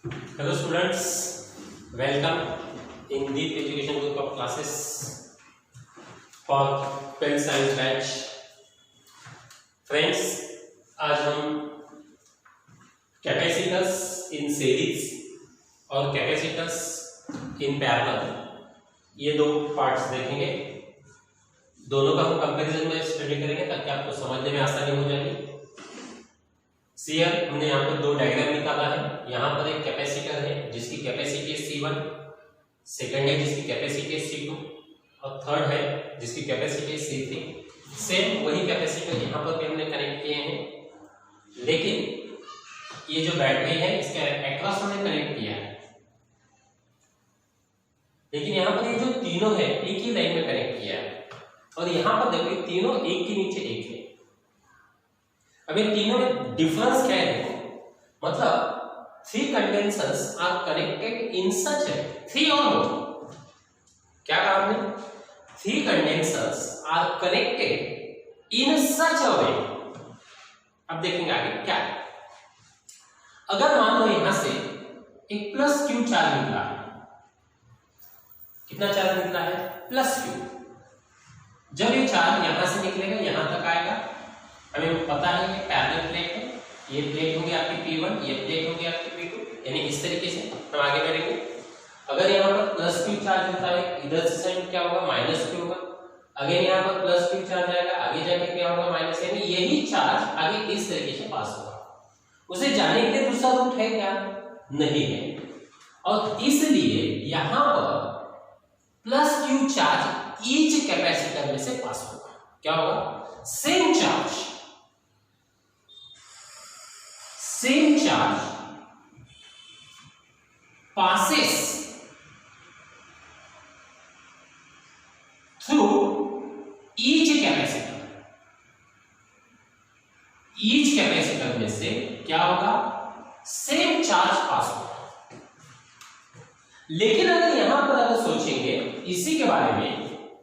Hello students, welcome in Deep Education Group of classes for 12th Science Batch. Friends, आज हम capacitors in series और capacitors in parallel ये दो parts देखेंगे। दोनों का हम कंपैरिजन में स्टडी करेंगे ताकि आपको समझने में आसानी हो जाएगी। सीयर हमने यहाँ पर दो डायग्राम निकाला है। यहाँ पर एक कैपेसिटर है जिसकी कैपेसिटी है C1, सेकंड है जिसकी कैपेसिटी है C2 और थर्ड है जिसकी कैपेसिटी है C3। सेम वही कैपेसिटर यहाँ पर भी हमने कनेक्ट किए हैं, लेकिन ये जो बैटरी है इसके अक्रॉस हमने कनेक्ट किया है। लेकिन यहाँ पर ये जो तीनों है एक ही लाइन में कनेक्ट किया है और यहाँ पर देखो तीनों एक के नीचे एक है। अब ये तीनों में डिफरेंस क्या है देखो, मतलब three condensers are connected in such है, थ्री और मोर, क्या कहा आपने, three condensers are connected in such a way. अब देखेंगे आगे क्या है। अगर मान लो यहां से एक प्लस क्यू चार्ज निकला है, कितना चार्ज निकला है, प्लस क्यू। जब ये चार्ज यहां से निकलेगा यहां तक आएगा, हमें पता है ये पैरेलल प्लेट है, ये प्लेट होगी आपकी P1, ये प्लेट होगी आपकी P2, यानी इस तरीके से हम आगे बढ़ेंगे। अगर यहाँ पर प्लस क्यू चार्ज होता है, इधर से साइड क्या होगा, माइनस क्यू होगा। अगर यहाँ पर प्लस क्यू चार्ज आएगा, आगे जाके क्या होगा, माइनस, यानी यही चार्ज आगे इस तरीके से पास होगा। उसे जाने के लिए दूसरा रूट है क्या, नहीं है, और इसलिए यहाँ पर plus Q charge each capacitor में से पास होगा। क्या होगा, same charge passes through each capacitor। each capacitor में से क्या होगा, सेम चार्ज पास होगा। लेकिन अगर यहां पर अगर सोचेंगे इसी के बारे में,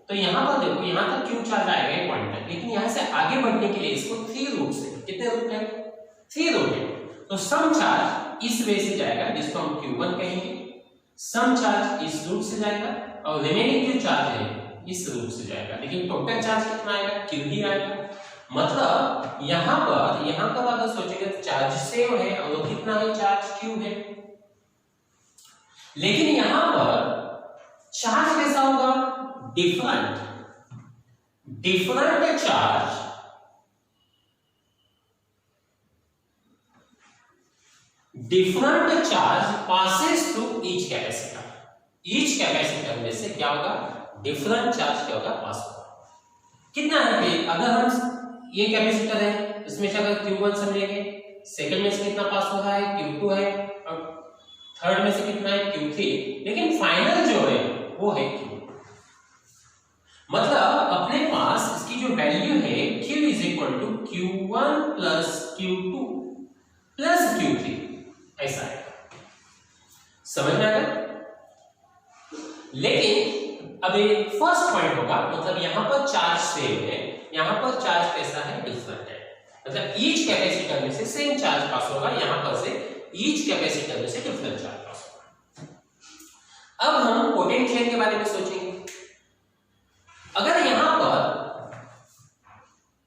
तो यहां पर देखो यहां तक क्यू चार्ज आएगा एक पॉइंट तक, लेकिन यहां से आगे बढ़ने के लिए इसको थ्री रूट से, कितने रूट है, थ्री रूट है, तो सम चार्ज इस वे से जाएगा जिसको हम Q1 कहेंगे, सम चार्ज इस रूट से जाएगा और रिमेनिंग जो चार्ज है इस रूट से जाएगा, लेकिन टोटल चार्ज कितना आएगा, Q ही आएगा। मतलब यहां पर अगर सोचेंगे तो चार्ज सेम है और वो कितना है, चार्ज Q है। लेकिन यहां पर चार्ज कैसा होगा, different charge passes through each capacitor. Each capacitor में से क्या होगा, डिफरेंट चार्ज क्या होगा, पास होगा। कितना है, अगर हम ये कैपेसिटर है इसमें से अगर Q1 समझेंगे, सेकंड में से कितना पास हो रहा है, Q2 है, और थर्ड में से कितना है, Q3, लेकिन फाइनल जो है वो है Q। मतलब अपने पास इसकी जो वैल्यू है Q is equal to Q1 plus Q2 plus Q3, ऐसा है, समझ में आया। लेकिन अब ये फर्स्ट पॉइंट होगा, मतलब यहां पर चार्ज सेम है, यहां पर चार्ज कैसा है, डिफरेंट है, मतलब ईच कैपेसिटर में से सेम चार्ज पास होगा, यहां पर से ईच कैपेसिटर में से डिफरेंट चार्ज पास होगा। अब हम पोटेंशियल के बारे में सोचेंगे। अगर यहां पर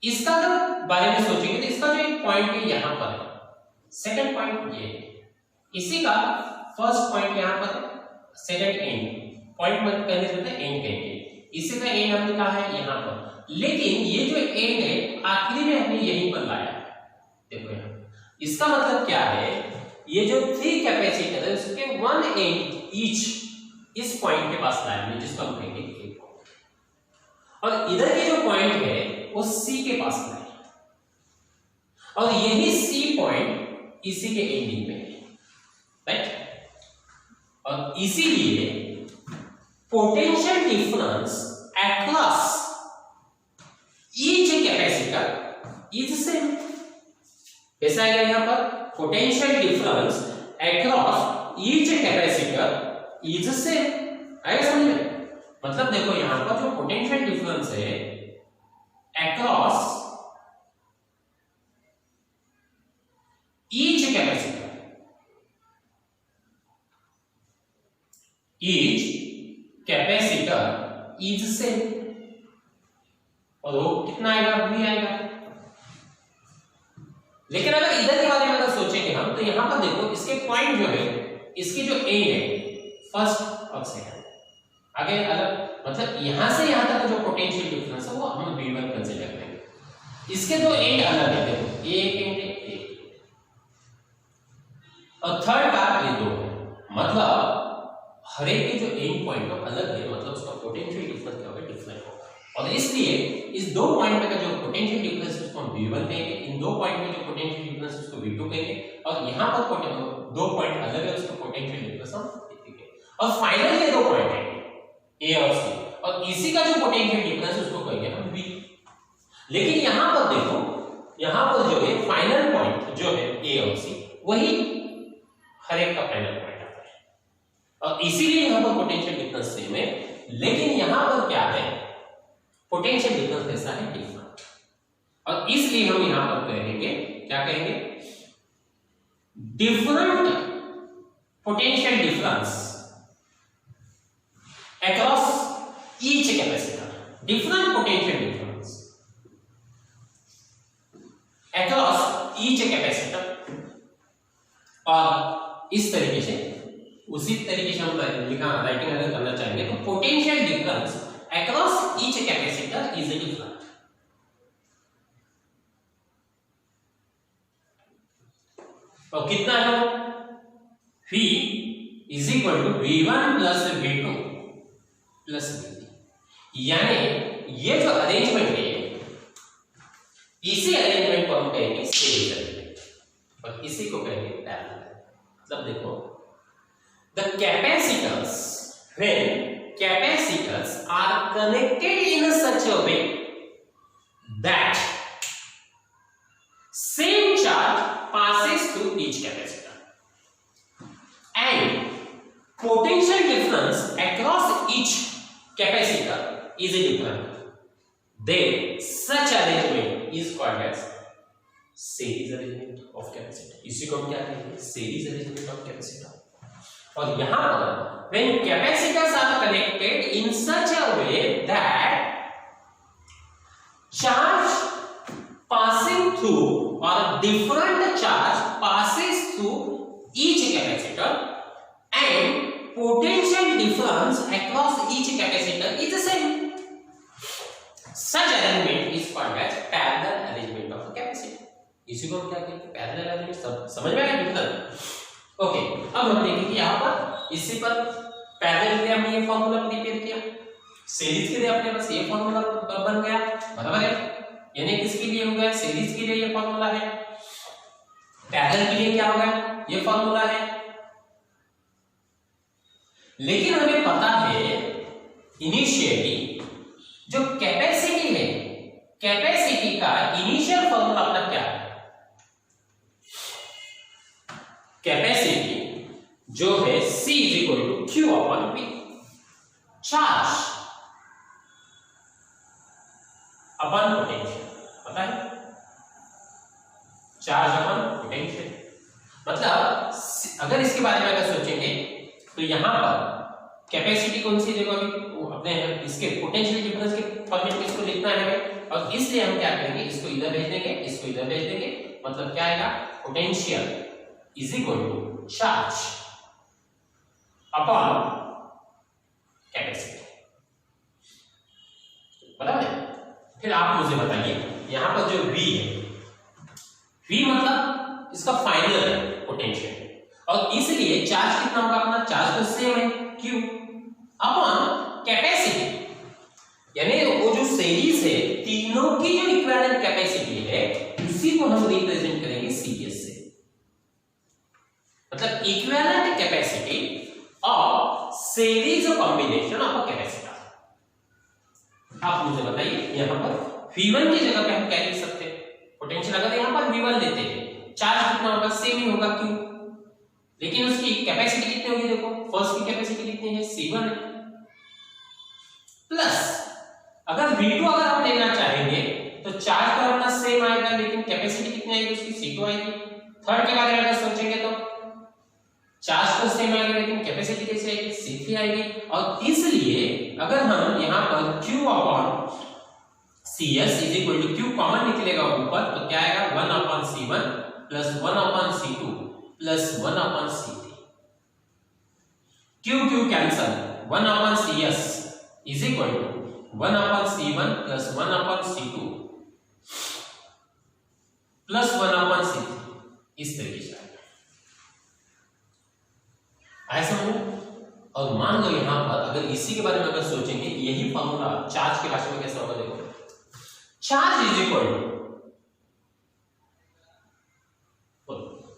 इसका बारे में सोचेंगे तो इसका जो एक पॉइंट है यहां पर है, सेकंड पॉइंट ये है, इसी का फर्स्ट पॉइंट यहां पर, सेकंड एंड पॉइंट मत कहने से होता है एंड कहेंगे, इसी का एंड हमने कहा है यहां पर, लेकिन ये जो एंड है आखिरी में हमने यहीं पर लाया। देखो यहां इसका मतलब क्या है, ये जो थ्री कैपेसिटर है उसके वन एंड ईच इस पॉइंट के पास लाया हमने, जिसको हम कहेंगे ए पॉइंट, और इधर के जो पॉइंट है वो सी के पास लाया, और यही सी पॉइंट इसी के एंडिंग में है, राइट। और इसीलिए potential difference across each capacitor is same. कैसा आएगा यहां पर, potential difference across each capacitor is same, आएगा समझ में। मतलब देखो यहां पर जो पोटेंशियल डिफरेंस है across each capacitor each capacitor is same, और वो कितना आएगा, V आएगा। लेकिन अगर इधर के बारे में अगर सोचेंगे हम, तो यहां पर देखो इसके पॉइंट जो है, इसकी जो एंड है फर्स्ट और सेकंड, आगे अलग, मतलब यहां से यहां तक जो पोटेंशियल डिफरेंस है वो हम V1 कंसीडर करेंगे। इसके दो एंड अलग है, देखो एक एंड एक, और थर्ड का ये दो है, मतलब हर एक के जो एंड पॉइंट है अलग है, मतलब उसका पोटेंशियल डिफरेंस क्या होगा, डिफरेंट होगा। और इसलिए इस दो पॉइंट का जो पोटेंशियल डिफरेंस है उसको हम V1 कहेंगे, इन दो पॉइंट में जो पोटेंशियल डिफरेंस है उसको V2 कहेंगे, और यहां पर दो पॉइंट अलग है उसका पोटेंशियल डिफरेंस हम V3 कहेंगे। और फाइनल ये दो पॉइंट है A और C, और इसी का जो पोटेंशियल डिफरेंस है उसको कहेंगे हम V। लेकिन यहां पर देखो, यहां पर जो है फाइनल पॉइंट जो है A और C, वही हर एक का फाइनल पॉइंट आता है, और इसीलिए यहां पर पोटेंशियल डिफरेंस सेम है। लेकिन यहां पर क्या है, पोटेंशियल डिफरेंस कैसा है, डिफरेंट, और इसलिए हम यहां पर कहेंगे, क्या कहेंगे, different potential difference across each capacitor, different potential difference across each capacitor. और इस तरीके से, उसी तरीके से हम राइटिंग अगर करना चाहेंगे तो potential difference across each capacitor is different. और कितना है, V is equal to V1 plus V2 plus V3, यानी ये जो अरेंजमेंट है, इसी अरेंजमेंट को हम कहेंगे सीरीज अरेंजमेंट, और इसी को कहेंगे पैरेलल। मतलब देखो, the capacitors, when capacitors are connected in such a way that same charge passes through each capacitor and potential difference across each capacitor is different, then such arrangement is called as series arrangement of capacitor। इसी को क्या कहेंगे, series arrangement of capacitor। और यहां पर when capacitors are connected in such a way that charge passing through or different charge passes through each capacitor and potential difference across each capacitor is the same, such arrangement is called as parallel arrangement of the capacitor। इसी को हम क्या कहेंगे, parallel arrangement. समझ में आया difference? Okay, अब हम देखेंगे कि यहाँ पर इसी पर पैरेलल के लिए हमने ये फॉर्मूला प्रिपेयर किया, सीरीज के लिए अपने पास ये फॉर्मूला बन गया, बराबर है, यानी किसके लिए हो गया, सीरीज के लिए ये फॉर्मूला है, पैरेलल के लिए क्या हो गया, ये फॉर्मूला है। लेकिन हमें पता है इनिशियली जो कैपेसिटी है, कैपेसिटी का इनिशियल फॉर्मूला अपना क्या है, कैपेसिटी जो है C is equal to Q upon P, charge upon potential, पता है, चार्ज अपॉन पोटेंशियल। मतलब अगर इसके बारे में अगर सोचेंगे तो यहां पर कैपेसिटी कौन सी जगह होगी, अपने इसके पोटेंशियल डिफरेंस के फॉर्मेट में इसको लिखना है, और इसलिए हम क्या करेंगे, इसको इधर भेज देंगे, इसको इधर भेज देंगे, मतलब क्या आएगा, potential is equal to charge upon capacity, बराबर है। फिर आप मुझे बताइए, यहां पर जो V है, V मतलब इसका फाइनल पोटेंशियल, और इसलिए चार्ज कितना होगा अपना, चार्ज तो सेम है Q अपॉन कैपेसिटी, यानी वो जो सीरीज है तीनों की जो इक्विवेलेंट कैपेसिटी है उसी को हम रिप्रेजेंट करेंगे CS से, मतलब इक्विवेलेंट कैपेसिटी और series combination of a capacitor. आप मुझे बताइए, यहां पर V1 की जगह पे हम क्या लिख सकते हैं, पोटेंशियल अगर यहां पर V1 लेते हैं, चार्ज कितना होगा, सेम ही होगा Q, लेकिन उसकी कैपेसिटी कितनी होगी, देखो फर्स्ट की कैपेसिटी कितनी है, C1 है, प्लस अगर V2 अगर हम लेना चाहेंगे तो चार्ज तो अपना सेम आएगा, लेकिन कैपेसिटी कितनी आएगी उसकी, C2 आएगी। थर्ड के बारे में अगर सोचेंगे तो चार्ज तो सेम आएगा, लेकिन कैपेसिटी कैसे आएगी, C3 आएगी। और इसलिए अगर हम यहाँ पर Q upon CS is equal to Q common निकलेगा ऊपर, तो क्या आएगा 1 upon C1 plus 1 upon C2 plus 1 upon C3। Q Q cancel, 1 upon CS is equal to 1 upon C1 plus 1 upon C2 plus 1 upon C3। इस तरीके से आया समझ में। और मान लो यहां पर अगर इसी के बारे में अगर सोचेंगे, यही फॉर्मूला चार्ज के भाषा में कैसा होगा, देखो चार्ज इज इक्वल टू,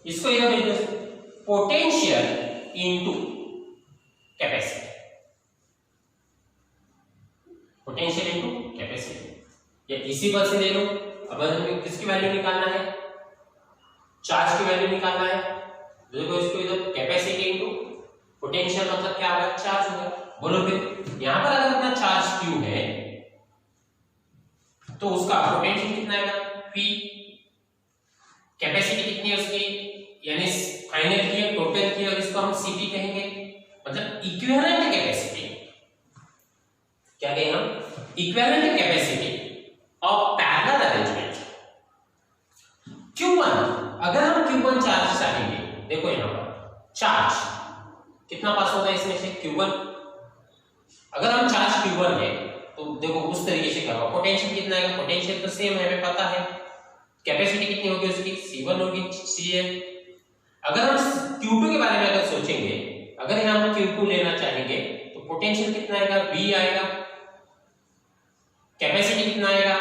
इसको इधर लिख दो, potential into capacity, potential into capacity. या इसी पर से ले लो, अब हमें किसकी वैल्यू निकालना है, चार्ज की वैल्यू निकालना है। देखो इसको इधर कैपेसिटी इनटू पोटेंशियल मतलब क्या होगा, चार्ज होगा। बोलो फिर यहां पर अगर अपना चार्ज Q है तो उसका पोटेंशियल कितना है P, कैपेसिटी कितनी है उसकी, यानी फाइनल की है, टोटल की, और इसको हम Cp कहेंगे, मतलब इक्विवेलेंट कैपेसिटी। क्या कहेंगे हम, equivalent capacity of parallel arrangement. Q1, अगर हम Q1 चार्ज चाहेंगे, देखो यहां पर चार्ज कितना पास होगा इसमें से Q1, अगर हम चार्ज Q1 है तो देखो उस तरीके से क्या होगा, पोटेंशियल कितना है, पोटेंशियल तो सेम है हमें पता है, कैपेसिटी कितनी होगी उसकी, C1 होगी, Cn। अगर हम Q2 के बारे में अगर सोचेंगे, अगर यहां हम Q2 लेना चाहेंगे तो पोटेंशियल कितना आएगा, V आएगा, कैपेसिटी कितना आएगा,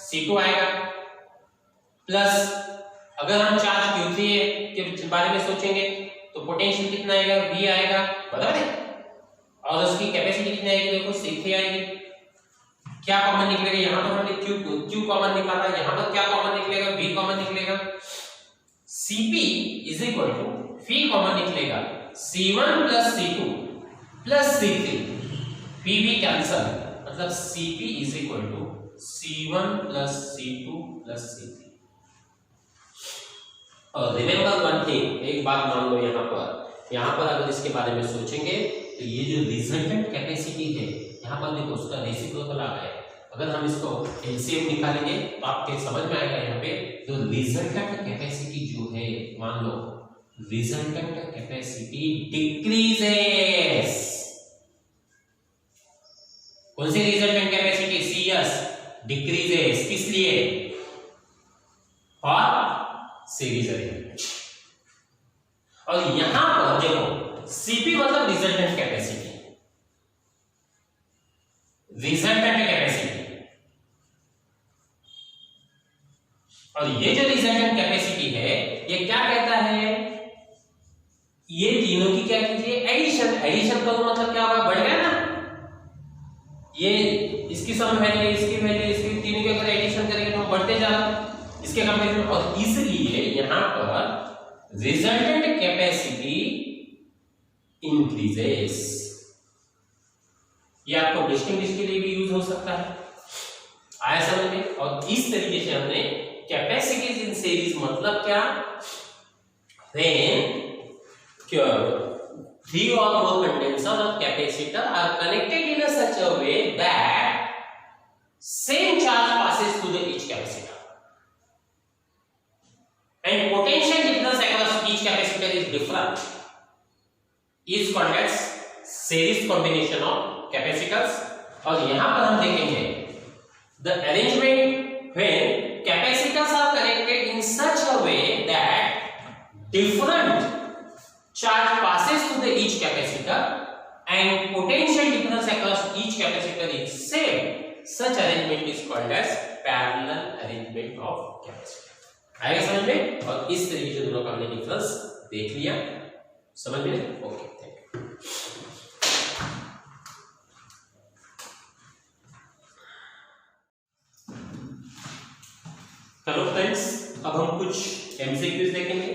C2 आएगा, प्लस अगर हम चार्ज Q3 के बारे में सोचेंगे तो पोटेंशियल कितना आएगा, V आएगा, बराबर है, और उसकी कैपेसिटी कितनी आएगी, देखो C3 आएगी। क्या कॉमन निकलेगा, यहां पर हमने Q कॉमन निकाला, यहां पर क्या कॉमन निकलेगा, V कॉमन निकलेगा। Cp is equal to V common निकलेगा, C1 plus C2 plus C3, V cancel, मतलब Cp is equal to C1 plus C2 plus C3। और रिमेंबर वन थिंग, एक बात मान लो, यहां पर अगर इसके बारे में सोचेंगे तो ये जो रिजल्टेंट कैपेसिटी है, यहां पर देखो उसका रेसिप्रोकल आ गया है। अगर हम इसको एलसीएम निकालेंगे तो आपके समझ में आएगा, यहाँ पे जो रिजल्टेंट कैपेसिटी जो है, मान लो रिजल्टेंट कैपेसिटी डिक्रीजेस। कौन सी रिजल्टेंट कैपेसिटी, CS डिक्रीजेस, किस लिए, फॉर सीरीज अरेंजमेंट। और यहां पर देखो Cp मतलब रिजल्टेंट कैपेसिटी, रिजल्टेंट कैपेसिटी, और ये जो रिजल्टेंट कैपेसिटी है, ये क्या कहता है, ये तीनों की क्या कीजिए, एडिशन। एडिशन करो मतलब क्या होगा, बढ़ गया ना, ये इसकी सम वैल्यू, इसकी वैल्यू, इसकी, तीनों की अगर एडिशन करेंगे तो बढ़ते जा रहा इसके कंपैरिजन। और इसलिए यहां पर रिजल्टेंट कैपेसिटी इंक्रीजेस। ये आपको डिस्टिंग्विश के लिए भी यूज हो सकता है, आया समझ में। और इस तरीके से हमने कैपेसिटीज इन सीरीज मतलब क्या, when three or more condenser or capacitor are connected in a such a way that same charge passes through the each capacitor and potential difference across each capacitor is different, is called as series combination of capacitors। और यहां पर हम देखेंगे the arrangement when capacitors are connected in such a way that different charge passes through the each capacitor and potential difference across each capacitor is same, such arrangement is called as parallel arrangement of capacitor। आएगा समझ में। और इस तरीके से दोनों का हमने डिफरेंस देख लिया, समझ में, okay thank you. Hello friends, अब हम कुछ एमसीक्यूज देखेंगे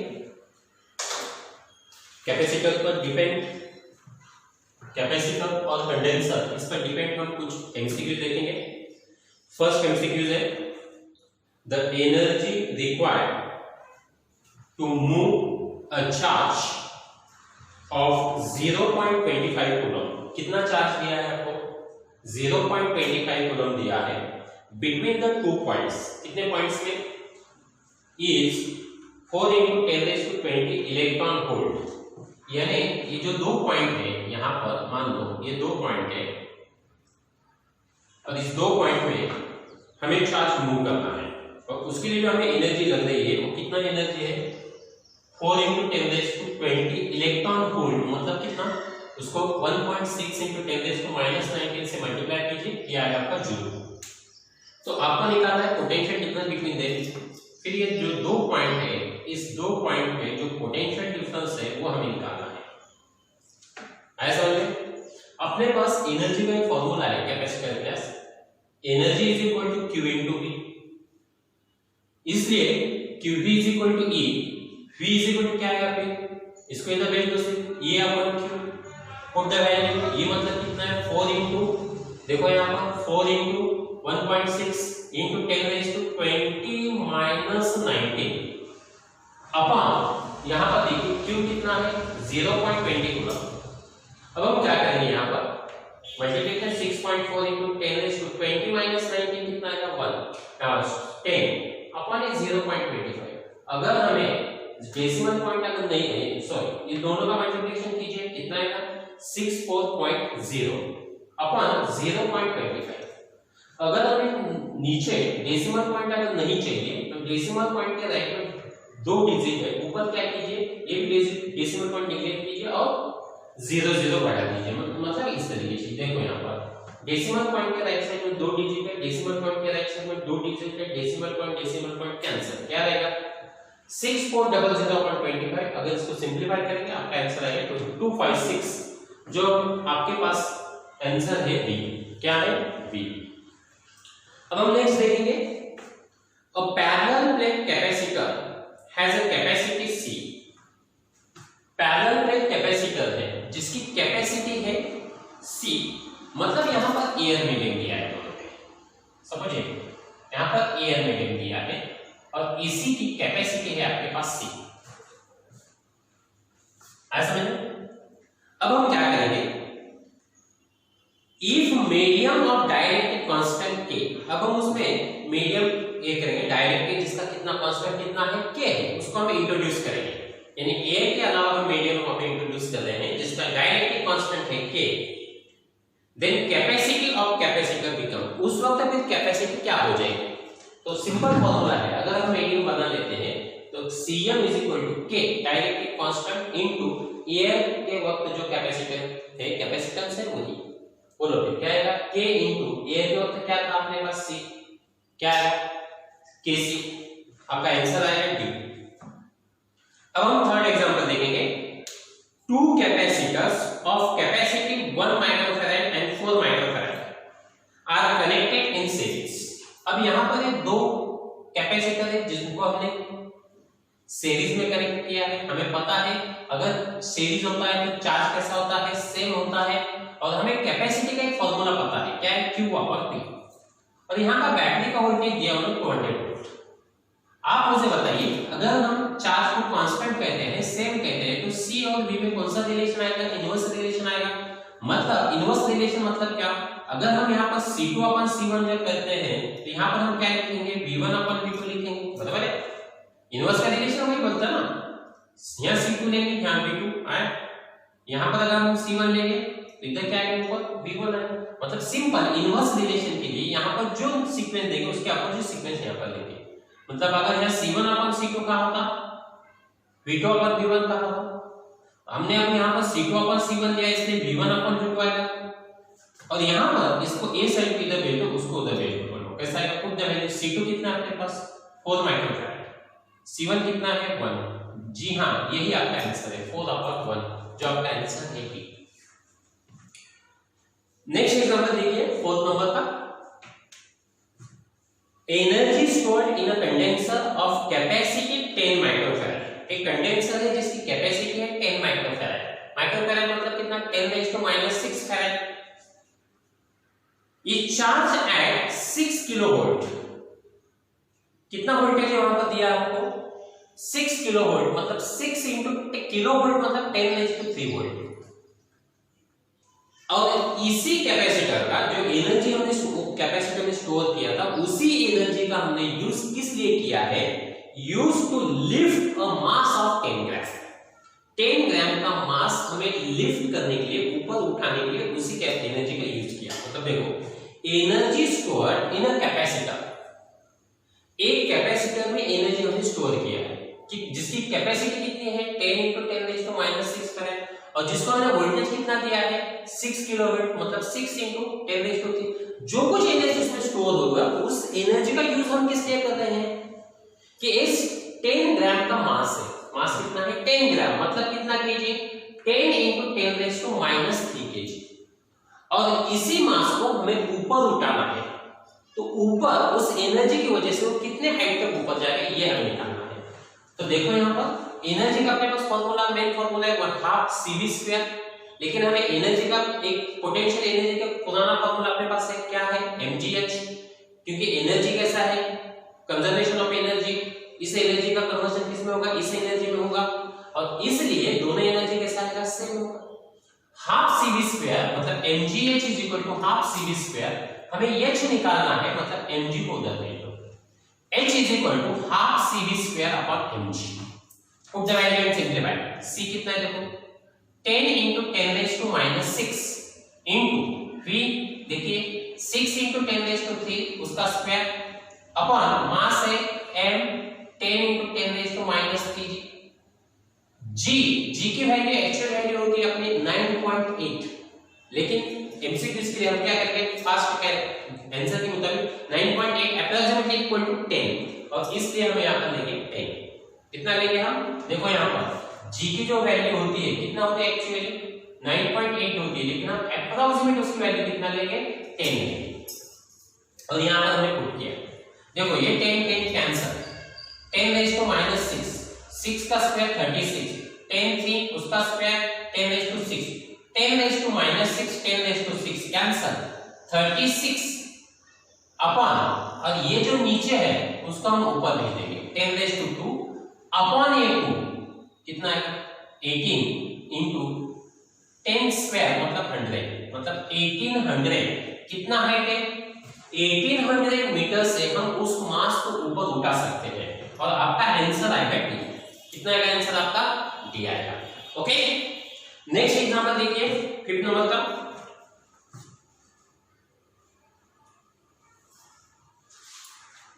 कैपेसिटर पर डिपेंड, कैपेसिटर और कंडेंसर, इस पर डिपेंड हम कुछ एमसीक्यूज देखेंगे। फर्स्ट एमसीक्यूज है the energy required to move a charge of 0.25 coulomb, कितना चार्ज दिया है आपको? 0.25 कूलम दिया है बिटवीन द 2 पॉइंट्स, कितने पॉइंट्स में? इज 4 × 10⁻20 इलेक्ट्रॉन वोल्ट, यानी ये जो 2 पॉइंट है यहां पर, मान लो ये 2 पॉइंट है और इस 2 पॉइंट में हमें चार्ज मूव करना है और उसके लिए जो हमें एनर्जी लग रही है वो कितना एनर्जी है? 4 × 10⁻20 इलेक्ट्रॉन वोल्ट, मतलब कितना? उसको 1.6 × 10⁻19 से मल्टीप्लाई कीजिए, ये आएगा आपका जूल। तो आपको निकालना है पोटेंशियल डिफरेंस बिटवीन देम। फिर ये जो 2 पॉइंट है, इस 2 पॉइंट में जो पोटेंशियल डिफरेंस है वो हमें निकालना है। ऐसा समझ में? अपने पास एनर्जी का एक फॉर्मूला है कैपेसिटर के पास, energy is equal to Q × V, इसलिए QV is equal to E, V is equal to क्या आएगा? फिर इसको इधर भेज दो, सिर्फ E upon Q, put the value. E मतलब कितना है? 4 × देखो यहां पर 4 × 1.6 × 10⁻20 अपॉन यहां पर देखिए Q कितना है? 0.20 कूलम। अब हम क्या करेंगे, यहां पर मल्टीप्लिकेशन 6.4 × 10⁻20 कितना आएगा? 10 अपॉन 0.25। अगर हमें डेसिमल पॉइंट अगर नहीं है, सॉरी, ये दोनों का मल्टीप्लिकेशन कीजिए, कितना आएगा? 64.0 अपॉन 0.25। अगर हमें नीचे डेसिमल पॉइंट अगर नहीं चाहिए तो डेसिमल पॉइंट के राइट में 2 डिजिट है, ऊपर क्या कीजिए, एक डेसिमल पॉइंट निगलेक्ट कीजिए और 0 बढ़ा दीजिए, मतलब इस तरीके से। देखो यहाँ पर डेसिमल पॉइंट के राइट साइड में 2 डिजिट है, डेसिमल पॉइंट के राइट साइड में 2 डिजिट है, डेसिमल पॉइंट कैंसिल, क्या रहेगा? 6400.25। अगर इसको सिंपलीफाई करेंगे आपका आंसर आएगा 256, जो आपके पास आंसर है बी। क्या है? बी। अब हम नेक्स्ट देखेंगे, a parallel plate capacitor has a capacity C। Parallel plate capacitor है जिसकी कैपेसिटी है C, मतलब यहां पर एयर मीडियम दिया है, समझिए यहां पर एयर मीडियम दिया है और इसी की कैपेसिटी है आपके पास C। ऐसा समझे? अब हम क्या करेंगे, if medium of dielectric constant K, अब हम उसमें मीडियम ए करेंगे, डाइलेक्ट्रिक जिसका कितना कांस्टेंट कितना है? K है, उसको हम इंट्रोड्यूस करेंगे, यानी A के अलावा हम मीडियम को इंट्रोड्यूस कर रहे हैं जिसका डाइलेक्ट्रिक कांस्टेंट है K। Then capacity of capacitor become, उस वक्त फिर कैपेसिटी क्या हो जाएगी? तो सिंपल फॉर्मूला है, अगर हम मीडियम बना लेते हैं तो Cm is equal to K dielectric constant into air के वक्त जो कैपेसिटर है, कैपेसिटेंस है वही, बोलो क्या आएगा? K इनटू एयर के वक्त क्या था अपने पास? C, क्या है? Kc। आपका आंसर आएगा D। अब हम थर्ड एग्जांपल देखेंगे, two capacitors of capacity 1 microfarad and 4 microfarad are connected in series. अब यहां पर ये 2 कैपेसिटर है जिनको हमने सीरीज में कनेक्ट किया है। हमें पता है अगर सीरीज होता है तो चार्ज कैसा होता है? सेम होता है। और हमें कैपेसिटी का एक फॉर्मूला पता है, क्या है? Q/P। और यहाँ का बैटरी का वोल्टेज दिया हुआ है 200 वोल्ट। आप मुझे बताइए, अगर हम चार्ज को कांस्टेंट कहते हैं, सेम कहते हैं, तो C और V में कौन सा रिलेशन आएगा? इनवर्स रिलेशन आएगा। मतलब इनवर्स रिलेशन मतलब क्या? अगर हम यहाँ पर C2/C1 जब करते हैं तो यहाँ पर हम क्या लिखेंगे? V1/V2 लिखेंगे, बराबर है? इनवर्स का रिलेशन वही बनता ना, यहाँ C2 लेंगे, यहाँ V2 आए, यहाँ पर अगर हम C1 लेंगे तो इधर क्या आएगा? ऊपर V1 आएगा। मतलब सिंपल इनवर्स रिलेशन के लिए यहाँ पर जो सीक्वेंस देंगे उसके अपोजिट सीक्वेंस यहाँ पर लेंगे। मतलब अगर यहाँ C1/C2 कहा होता, V2/V1 कहा होता, हमने अब यहाँ पर C2/C1 लिया, इसलिए V1/V2 आएगा। और यहाँ पर इसको ए साइड पे इधर भेज दो, उसको उधर भेज दो, कैसा आएगा? खुद वैल्यू C2 कितना है अपने पास? 4 माइक्रोफैराड, C1 कितना है? 1। जी हाँ, यही आपका आंसर है 4/1, जो आपका आंसर है B। नेक्स्ट एग्जांपल देखिए, 4th नंबर का, energy stored in a condenser of capacity 10 microfarad. एक कंडेंसर है जिसकी कैपेसिटी है 10 माइक्रोफैराड। माइक्रोफैराड मतलब कितना? 10⁻⁻⁶ फैराड। ये चार्ज एट 6 किलोवोल्ट, कितना वोल्टेज है वहां पर दिया आपको? 6 किलो वोल्ट मतलब 6 इंटू किलो वोल्ट मतलब 10⁻³ वोल्ट। और इसी कैपेसिटर का जो एनर्जी हमने कैपेसिटर में स्टोर किया था, उसी एनर्जी का हमने यूज किस लिए किया है? Use to lift a mass of 10 gram. 10 gram का मास हमें लिफ्ट करने के लिए, ऊपर उठाने के लिए उसी एनर्जी का यूज किया। मतलब देखो, energy stored in a capacitor, एक कैपेसिटर में एनर्जी हमने स्टोर किया है कि जिसकी कैपेसिटी कितनी है 10 × 10⁻⁻6 पर है, और जिसको हमने वोल्टेज कितना दिया है 6 किलो वोल्ट मतलब 6 × 10⁻³ जो कुछ एनर्जी उसमें स्टोर होगा उस एनर्जी का यूज हम किस लिए कर रहे हैं कि इस 10 ग्राम का मास है, मास कितना है 10 ग्राम मतलब कितना केजी 10 × 10⁻³ केजी, और इसी मास को हमें ऊपर उठाना है। तो ऊपर उस एनर्जी की वजह से वो कितने हाइट तक ऊपर जाएगा ये हमें निकालना है। तो देखो यहाँ पर एनर्जी का अपने पास फॉर्मूला, मेन फॉर्मूला है 1/2 CV², लेकिन हमें एनर्जी का एक पोटेंशियल एनर्जी का पुराना फॉर्मूला अपने पास है, क्या है mgh, क्योंकि एनर्जी कैसा है कंजर्वेशन ऑफ एनर्जी, इस एनर्जी का कन्वर्जन किस में होगा इस एनर्जी में होगा, और इसलिए दोनों एनर्जी कैसा आएगा सेम होगा। 1/2 CV² मतलब mgh = 1/2 CV², हमें h निकालना है मतलब mg को उधर ले लो, h = 1/2 CV²/mg। Put the value and simplify। c कितना है देखो 10 × 10⁻⁻6 into 3, देखिए 6 × 10⁻³ उसका स्क्वायर अपॉन मास है m 10 × 10⁻⁻3g। g की वैल्यू एक्चुअल वैल्यू होती है अपनी 9.8, लेकिन एमसीक्यूज के लिए हम क्या करेंगे फास्ट आंसर के मुताबिक 9.8 अप्रॉक्सीमेटली इक्वल टू 10, और इसलिए हम यहां पर लेंगे 10। कितना लेंगे हम? देखो यहां पर g की जो वैल्यू होती है कितना होती है एक्चुअली 9.8 होती है, लेकिन हम अप्रॉक्सीमेट उसकी वैल्यू कितना लेंगे 10 लेंगे, और यहां पर हमने पुट किया। देखो ये 10 कैंसिल, 10⁻⁻6 6 का स्क्वायर 36, 10 3 उसका स्क्वायर 10⁻6, 10⁻⁻6 10⁻6 कैंसिल 36 अपॉन, और ये जो नीचे है उसको हम ऊपर भेज देंगे 10⁻² अपॉन ये 2 कितना है 18 इंटू 10² मतलब 100, मतलब 1800 कितना हाइट है 1800 मीटर से हम उस मास को ऊपर उठा सकते हैं, और आपका आंसर आएगा डी। कितना आएगा आंसर आपका? डी आएगा। ओके, नेक्स्ट एग्जांपल देखिए 5th नंबर का।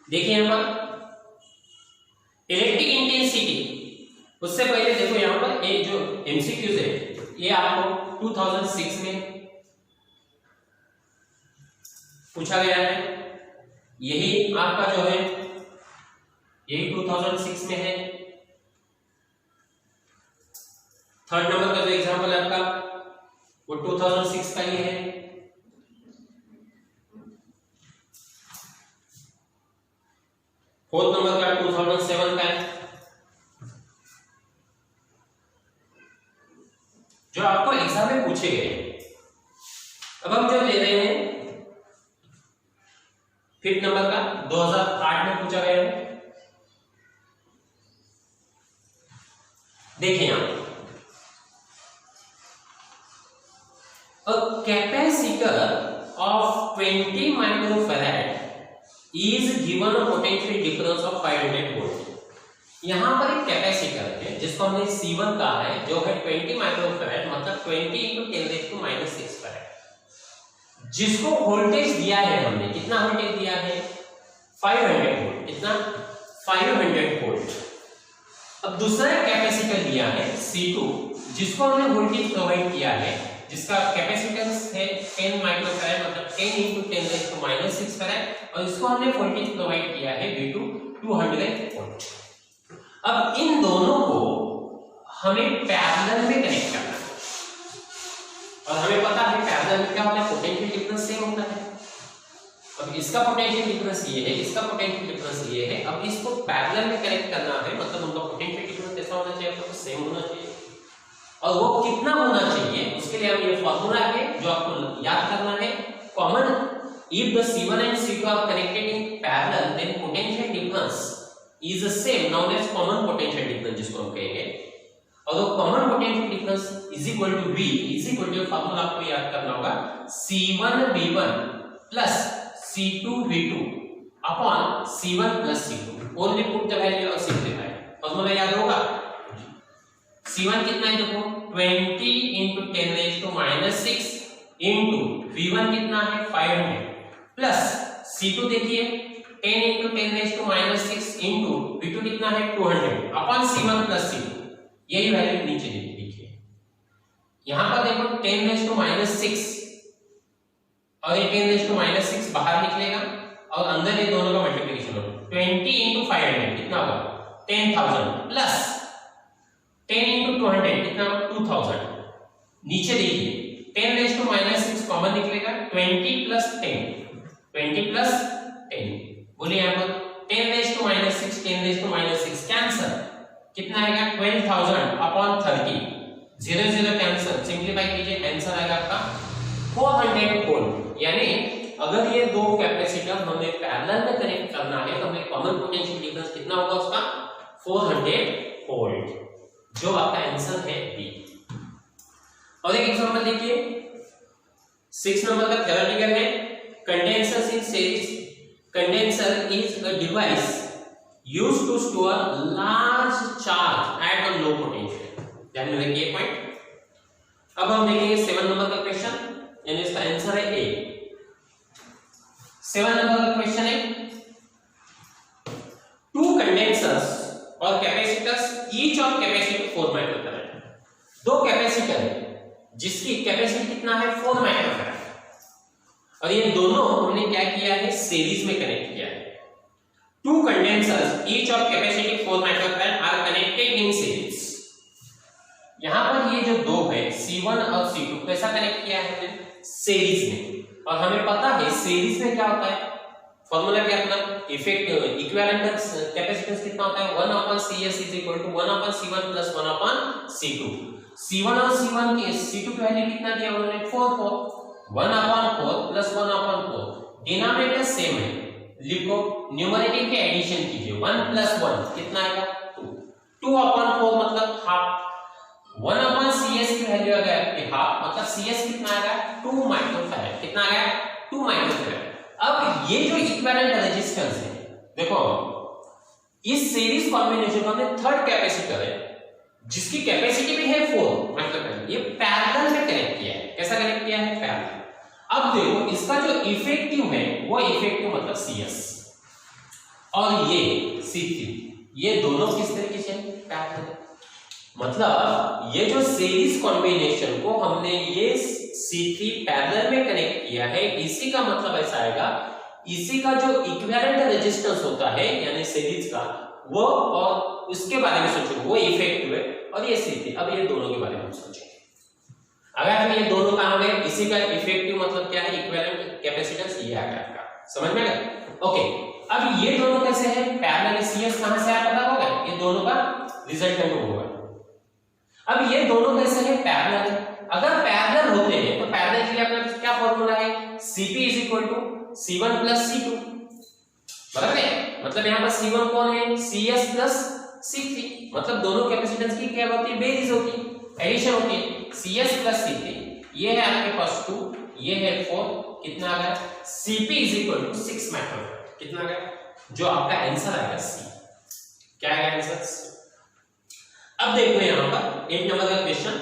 देखिए यहां पर इलेक्ट्रिक इंटेंसिटी, उससे पहले देखो यहां पर एक जो एमसीक्यूज है ये आपको 2006 में पूछा गया है, यही आपका जो है यही 2006 में है। 3rd नंबर का जो एग्जांपल है आपका वो 2006 का ही है। फोर्थ नंबर का 2007 का है। जो आपको एग्जाम में पूछे गए। अब हम जो ले रहे हैं 5th नंबर का 2008 में पूछा गया है। देखिए यहां a capacitor of 20 microfarad is given a potential difference of 500 volt। यहां पर एक कैपेसिटर है जिसको हमने C1 कहा है, जो है 20 माइक्रोफैराड मतलब 20 × 10⁻⁶ फैराड, जिसको वोल्टेज दिया है हमने, कितना वोल्टेज दिया है 500 वोल्ट, कितना 500 वोल्ट। अब दूसरा कैपेसिटर दिया है C2 जिसको हमने वोल्टेज प्रोवाइड किया है, जिसका कैपेसिटेंस है 10 माइक्रोफैराड मतलब 10 × 10⁻⁶ फैराड, और इसको हमने वोल्टेज प्रोवाइड किया है V2 200 वोल्ट। अब इन दोनों को हमें पैरेलल में कनेक्ट करना है, और हमें पता है पैरेलल में क्या होता है पोटेंशियल डिफरेंस सेम होता है। अब इसका पोटेंशियल डिफरेंस ये है, इसका पोटेंशियल डिफरेंस ये है। अब इसको पैरेलल में कनेक्ट करना है मतलब उनका पोटेंशियल डिफरेंस कैसा होना चाहिए, तो सेम होना चाहिए, और वो कितना होना चाहिए उसके लिए हम ये फार्मूला है जो आपको याद करना है common. If the C1 and C2 are connected in parallel then potential difference is same known as common potential difference जिसको हम कहेंगे। और वो common potential difference is equal to V is equal to formula आपको याद करना होगा C1V1 plus C2V2 upon C1 plus C2। Only put the value और सिंप्लीफाई। फार्मूला याद होगा। C1 कितना है देखो 20 into 10 raised to -6 into V1 कितना है 500 प्लस C2 देखिए 10 into 10 raised to -6 into V2 कितना है 200 अपॉन C1 प्लस C2। यही वैल्यू नीचे देखिए। यहां पर देखो 10 raised to -6 और ये 10 raised to -6 बाहर निकलेगा और अंदर ये दोनों का मल्टीप्लिकेशन होगा। 20 into 500 कितना होगा 10,000 प्लस 10 into 200 कितना 2000। नीचे देखिए 10 raised to -6 कॉमन निकलेगा 20 plus 10 बोलिए यहाँ पर 10 raised to -6 10 raised to -6 cancel कितना आएगा 12,000 अपॉन 30 0 0 कैंसल सिंपलीफाई कीजिए आंसर आएगा आपका 400 वोल्ट। यानी अगर ये दो कैपेसिटर हमें पैरेलल में कनेक्ट करना है तो हमें कॉमन पोटेंशियल डिफरेंस कितना होगा उसका 400 वोल्ट जो आपका आंसर है बी। और एक एग्जांपल देखिए 6 नंबर का थ्योरेटिकल है condenser in series. Condenser is a device used to store large charge at a low potential। ध्यान में रखिए पॉइंट। अब हम देखेंगे 7 नंबर का क्वेश्चन यानी इसका आंसर है ए। 7 नंबर का क्वेश्चन है टू कंडेंसर्स और capacitors each of capacity 4 microfarad. दो कैपेसिटर है जिसकी कैपेसिटी कितना है 4 माइक्रोफैराड और ये दोनों हमने क्या किया है सीरीज में कनेक्ट किया है। Two condensers each of capacity 4 microfarad are connected in series। यहां पर ये जो दो है C1 और C2 कैसा कनेक्ट किया है हमने सीरीज में। और हमें पता है सीरीज में क्या होता है फॉर्मूला क्या अपना इफेक्ट इक्विवेलेंट कैपेसिटेंस कितना होता है 1/CS = 1/C1 + 1/C2। C1 और C1 की C2 की वैल्यू कितना दिया उन्होंने 4 1/4 + 1/4 डिनोमिनेटर सेम है लिखो न्यूमरेटर के एडिशन कीजिए 1 + 1 कितना आएगा 2 2/4 मतलब हाफ 1/CS की वैल्यू आ गया आपकी हाफ मतलब CS कितना आएगा 2 माइक्रोफैराड कितना आ गया 2 माइक्रोफैराड। अब ये जो इक्विवेलेंट रेजिस्टेंस है देखो इस सीरीज कॉम्बिनेशन का में थर्ड कैपेसिटर है जिसकी कैपेसिटी भी है 4 माइक्रोफैराड ये पैरेलल में कनेक्ट किया है। कैसा कनेक्ट किया है पैरेलल। अब देखो इसका जो इफेक्टिव है वो इफेक्टिव मतलब CS और ये C3 ये दोनों किस तरीके से पैरेलल मतलब ये जो सीरीज कॉम्बिनेशन को हमने ये C3 पैरेलल में कनेक्ट किया है इसी का मतलब ऐसा आएगा इसी का जो इक्विवेलेंट रेजिस्टेंस होता है यानी सीरीज का वो और उसके बारे में सोचो वो इफेक्टिव है और ये C3। अब ये दोनों के बारे में हम सोचेंगे। अगर हम ये दोनों काम है इसी का इफेक्टिव मतलब क्या है इक्विवेलेंट कैपेसिटेंस ये आ गया आपका समझ में आया। ओके अब ये दोनों कैसे है पैरेलल CS कहां से आया पता होगा ये दोनों का रिजल्टेंट होगा। अब ये दोनों कैसे है पैरेलल अगर पैरेलल होते हैं तो पैरेलल के लिए अपना क्या फार्मूला है CP = C1 + C2 बराबर है। मतलब यहां पर C1 कौन है CS + C3 मतलब दोनों कैपेसिटेंस की क्या होती है बेरीज होती है एडिशन होती है CS + C3 ये है आपके पास 2 ये है 4 कितना आ गया CP = 6 माइक्रोफैराड कितना आ गया जो आपका आंसर आएगा C। क्या आएगा आंसर C। अब देखो यहां पर 8 नंबर का question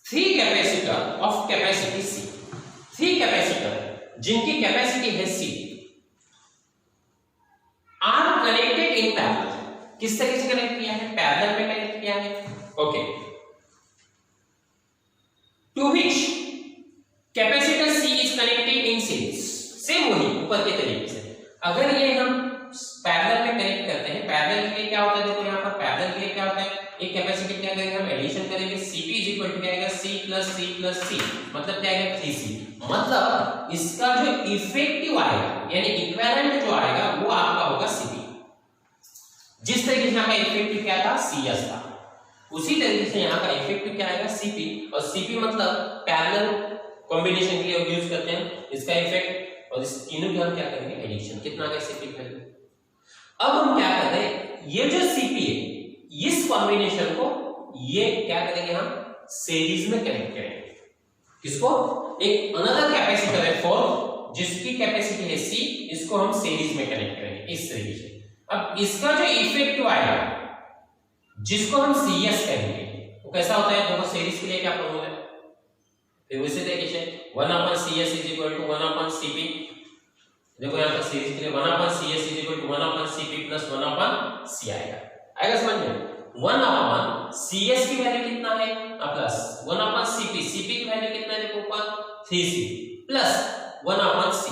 3 capacitor of capacity C 3 capacitor जिनकी कैपेसिटी है C are connected in parallel. किस तरीके से कनेक्ट किया है पैरेलल में कनेक्ट किया है। Okay to which capacitor C is connected in series। Same वही ऊपर के तरीके से अगर ये हम पैरेलल में कनेक्ट करते हैं पैरेलल के लिए क्या होता है देखो यहाँ पर पैरेलल के लिए क्या होता है एक कैपेसिटी क्या करेंगे हम एडिशन करेंगे CP = क्या आएगा C + C + C मतलब क्या आएगा 3C मतलब इसका जो इफेक्टिव आएगा यानी इक्विवेलेंट जो आएगा वो आपका होगा CP। जिस तरीके से यहाँ का इफेक्टिव क्या था CS था उसी तरीके से यहाँ का इफेक्टिव क्या आएगा CP और CP मतलब पैरेलल कॉम्बिनेशन के लिए यूज करते हैं इसका इफेक्ट और इस तीनों की हम क्या करेंगे एडिशन कितना आएगा CP वैल्यू। अब हम क्या कर रहे हैं, ये जो Cp है इस कॉम्बिनेशन को ये क्या करेंगे, हम सीरीज में कनेक्ट करेंगे। किसको? एक अनदर कैपेसिटर है 4 जिसकी कैपेसिटी है C, इसको हम सीरीज में कनेक्ट करेंगे इस तरीके से। अब इसका जो इफेक्टिव आएगा जिसको हम CS कहेंगे वो कैसा होता है, देखो सीरीज के लिए क्या फॉर्मूला है, फिर उसी तरीके से 1/CS = 1/Cp। देखो यहाँ पर सीरीज के लिए 1/CS = 1/Cp + 1/C आएगा समझ में। 1/CS की वैल्यू कितना है प्लस 1/Cp, Cp की वैल्यू कितना है देखो ऊपर 3C प्लस 1/C।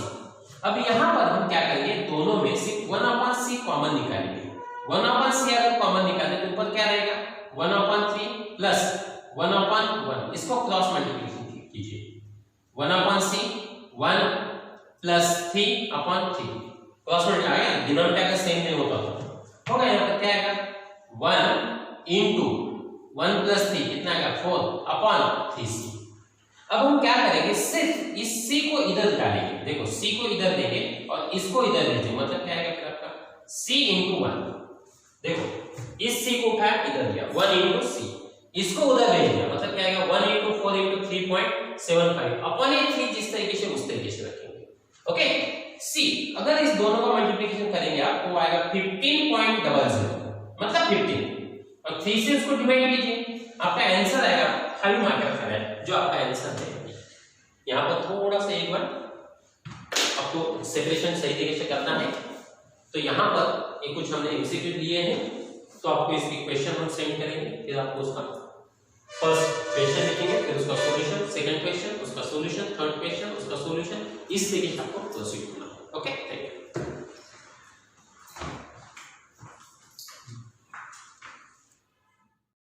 अब यहाँ पर हम क्या करेंगे, दोनों में से 1/C कॉमन निकालेंगे। 1/C अगर कॉमन निकालें तो ऊपर क्या रहेगा 1/3 प्लस 1/1, इसको क्रॉस मल्टीप्लिकेशन कीजिए। 1/C 1 प्लस 3/3 क्रॉस मल्टीप्लाई आएगा, डिनोमिनेटर सेम नहीं होगा यहाँ पर क्या आएगा 1 into 1 plus 3 कितना आएगा 4/3C। अब हम क्या करेंगे, सिर्फ इस C को इधर डालेंगे, देखो C को इधर देंगे और इसको इधर भेजेंगे, मतलब क्या आएगा फिर आपका C into 1। देखो इस C को उठाया इधर दिया 1 into C, इसको उधर भेज दिया, मतलब क्या आएगा 1 into 4 into 3.75 अपन ये 3 जिस तरीके से उस तरीके से रखेंगे। ओके C अगर इस दोनों का मल्टीप्लिकेशन करेंगे आप तो आएगा 15.00 मतलब 15 और 3 से इसको डिवाइड कीजिए, आपका आंसर आएगा, खाली मार्कर रखना है जो आपका आंसर है। यहाँ पर थोड़ा सा एक बार आपको सेपरेशन सही तरीके से करना है। तो यहाँ पर ये कुछ हमने एमसीक्यू लिए हैं, तो आपको इसकी क्वेश्चन हम सेंड करेंगे, फिर आपको उसका फर्स्ट क्वेश्चन लिखेंगे, फिर उसका सॉल्यूशन, सेकंड क्वेश्चन उसका सॉल्यूशन, थर्ड क्वेश्चन उसका सॉल्यूशन, इस तरीके से आपको प्रोसीड करना है। Okay thank you.